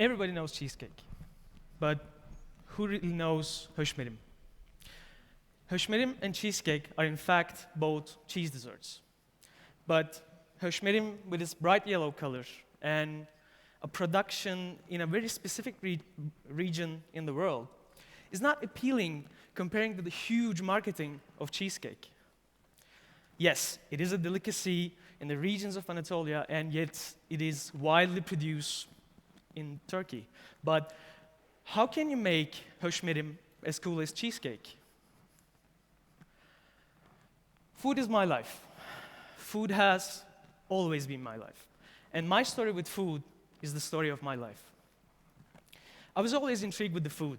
Everybody knows cheesecake, but who really knows Höşmerim? Höşmerim and cheesecake are in fact both cheese desserts. But Höşmerim, with its bright yellow color and a production in a very specific region in the world, is not appealing comparing to the huge marketing of cheesecake. Yes, it is a delicacy in the regions of Anatolia, and yet it is widely produced in Turkey. But how can you make Höşmerim as cool as cheesecake? Food is my life. Food has always been my life. And my story with food is the story of my life. I was always intrigued with the food.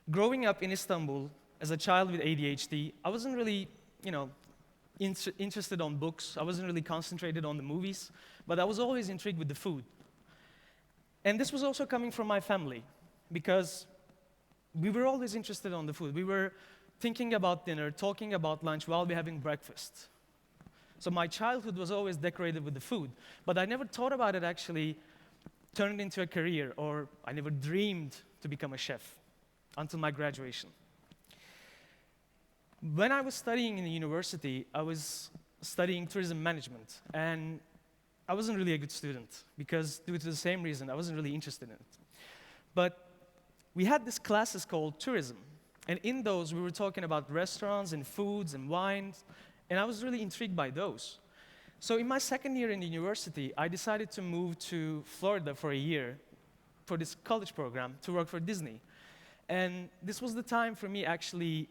Growing up in Istanbul as a child with ADHD, I wasn't really, interested on books. I wasn't really concentrated on the movies, but I was always intrigued with the food. And this was also coming from my family, because we were always interested on the food. We were thinking about dinner, talking about lunch while we're having breakfast. So my childhood was always decorated with the food, but I never thought about it actually turning into a career, or I never dreamed to become a chef until my graduation. When I was studying in the university, I was studying tourism management, and I wasn't really a good student because due to the same reason, I wasn't really interested in it. But we had these classes called tourism, and in those we were talking about restaurants and foods and wines, and I was really intrigued by those. So in my second year in the university, I decided to move to Florida for a year for this college program to work for Disney. And this was the time for me actually,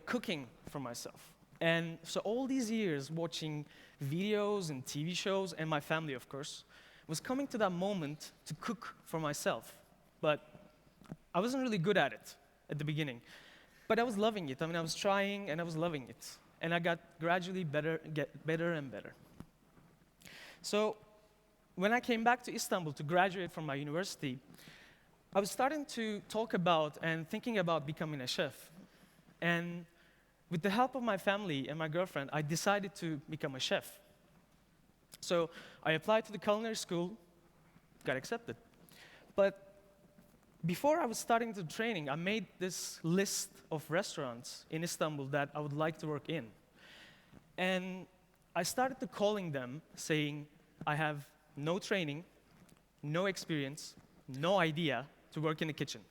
cooking for myself. And so all these years watching videos and TV shows, and my family, of course, was coming to that moment to cook for myself. But I wasn't really good at it at the beginning. But I was loving it. I was trying, and I was loving it. And I got gradually better and better. So when I came back to Istanbul to graduate from my university, I was starting to talk about and thinking about becoming a chef. And with the help of my family and my girlfriend, I decided to become a chef. So I applied to the culinary school, got accepted. But before I was starting the training, I made this list of restaurants in Istanbul that I would like to work in. And I started to calling them, saying, I have no training, no experience, no idea to work in the kitchen.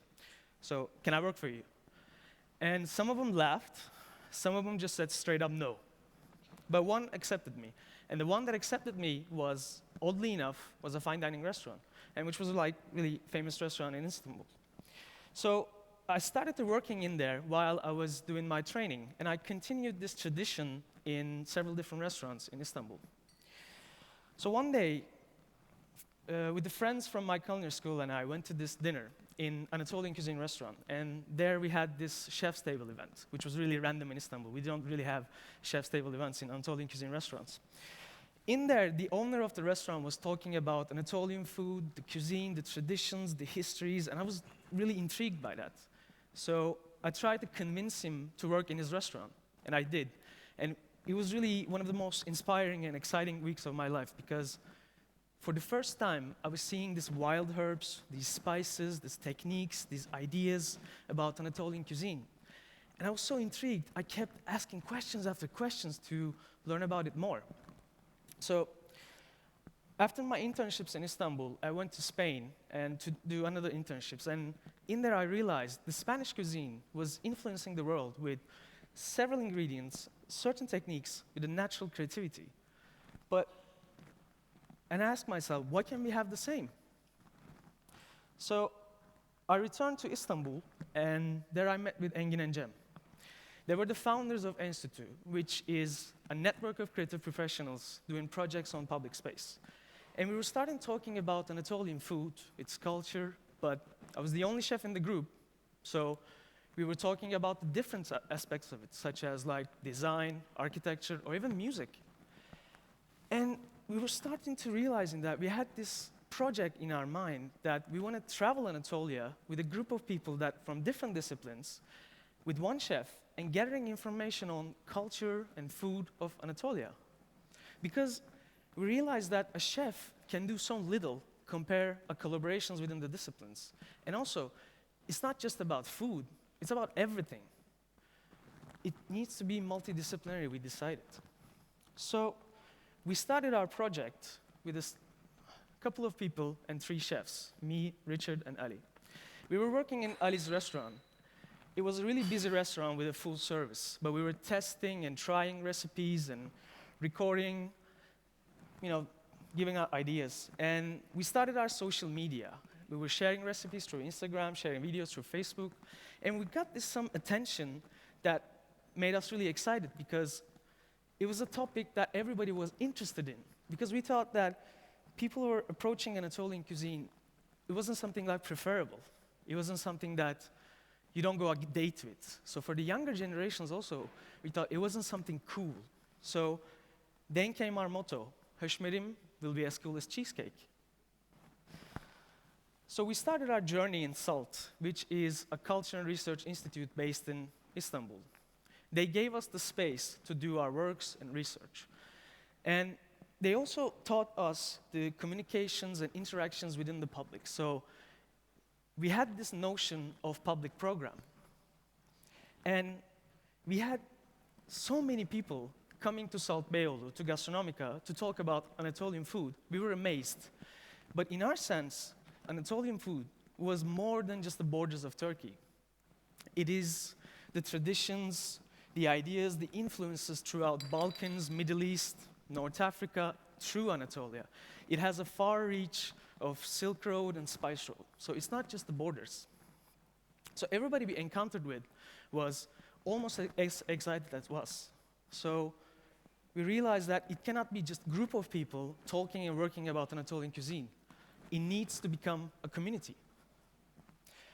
So can I work for you? And some of them laughed. Some of them just said straight up no. But one accepted me. And the one that accepted me was, oddly enough, was a fine dining restaurant, and which was a really famous restaurant in Istanbul. So I started working in there while I was doing my training, and I continued this tradition in several different restaurants in Istanbul. So one day, with the friends from my culinary school and I went to this dinner in Anatolian Cuisine restaurant, and there we had this chef's table event, which was really random in Istanbul. We don't really have chef's table events in Anatolian Cuisine restaurants. In there, the owner of the restaurant was talking about Anatolian food, the cuisine, the traditions, the histories, and I was really intrigued by that. So I tried to convince him to work in his restaurant, and I did. And it was really one of the most inspiring and exciting weeks of my life, because for the first time, I was seeing these wild herbs, these spices, these techniques, these ideas about Anatolian cuisine. And I was so intrigued, I kept asking questions after questions to learn about it more. So after my internships in Istanbul, I went to Spain and to do another internships. And in there, I realized the Spanish cuisine was influencing the world with several ingredients, certain techniques, with a natural creativity. And I asked myself, why can't we have the same? So I returned to Istanbul, and there I met with Engin and Cem. They were the founders of Institute, which is a network of creative professionals doing projects on public space. And we were starting talking about Anatolian food, its culture, but I was the only chef in the group, so we were talking about the different aspects of it, such as design, architecture, or even music. And we were starting to realizing that we had this project in our mind that we want to travel Anatolia with a group of people that from different disciplines, with one chef, and gathering information on culture and food of Anatolia. Because we realized that a chef can do so little compare collaborations within the disciplines. And also, it's not just about food, it's about everything. It needs to be multidisciplinary, we decided. So we started our project with a couple of people and 3 chefs, me, Richard, and Ali. We were working in Ali's restaurant. It was a really busy restaurant with a full service, but we were testing and trying recipes and recording, giving out ideas. And we started our social media. We were sharing recipes through Instagram, sharing videos through Facebook, and we got some attention that made us really excited because it was a topic that everybody was interested in. Because we thought that people who were approaching Anatolian cuisine, it wasn't something like preferable. It wasn't something that you don't go a date with. So for the younger generations also, we thought it wasn't something cool. So then came our motto, Höşmerim will be as cool as cheesecake. So we started our journey in SALT, which is a culture and research institute based in Istanbul. They gave us the space to do our works and research. And they also taught us the communications and interactions within the public. So we had this notion of public program. And we had so many people coming to Salt Beyoğlu, to Gastronomika, to talk about Anatolian food. We were amazed. But in our sense, Anatolian food was more than just the borders of Turkey. It is the traditions, the ideas, the influences throughout Balkans, Middle East, North Africa, through Anatolia. It has a far reach of Silk Road and Spice Road. So it's not just the borders. So everybody we encountered with was almost as excited as us. So we realized that it cannot be just a group of people talking and working about Anatolian cuisine. It needs to become a community.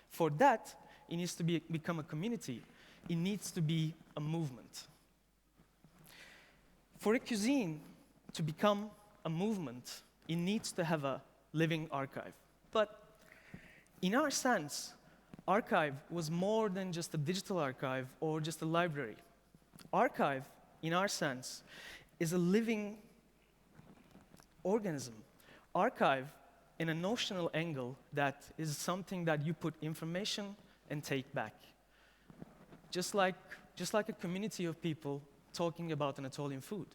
For that, it needs to become a community. It needs to be a movement. For a cuisine to become a movement, it needs to have a living archive. But in our sense, archive was more than just a digital archive or just a library. Archive, in our sense, is a living organism. Archive, in a notional angle, that is something that you put information and take back. Just like a community of people talking about Anatolian food.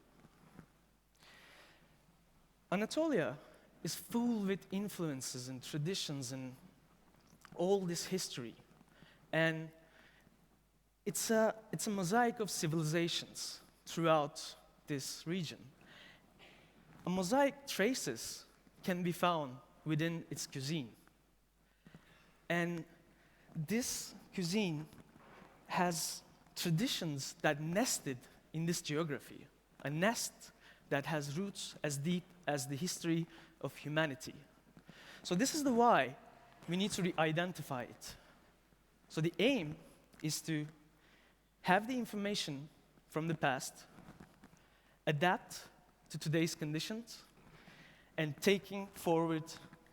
Anatolia is full with influences and traditions and all this history. And it's a mosaic of civilizations throughout this region. A mosaic traces can be found within its cuisine. And this cuisine has traditions that nested in this geography, a nest that has roots as deep as the history of humanity. So this is the why we need to re-identify it. So the aim is to have the information from the past, adapt to today's conditions, and taking forward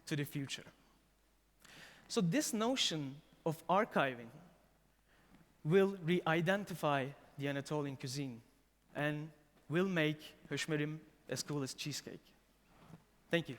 to the future. So this notion of archiving will re-identify the Anatolian cuisine and will make Höşmerim as cool as cheesecake. Thank you.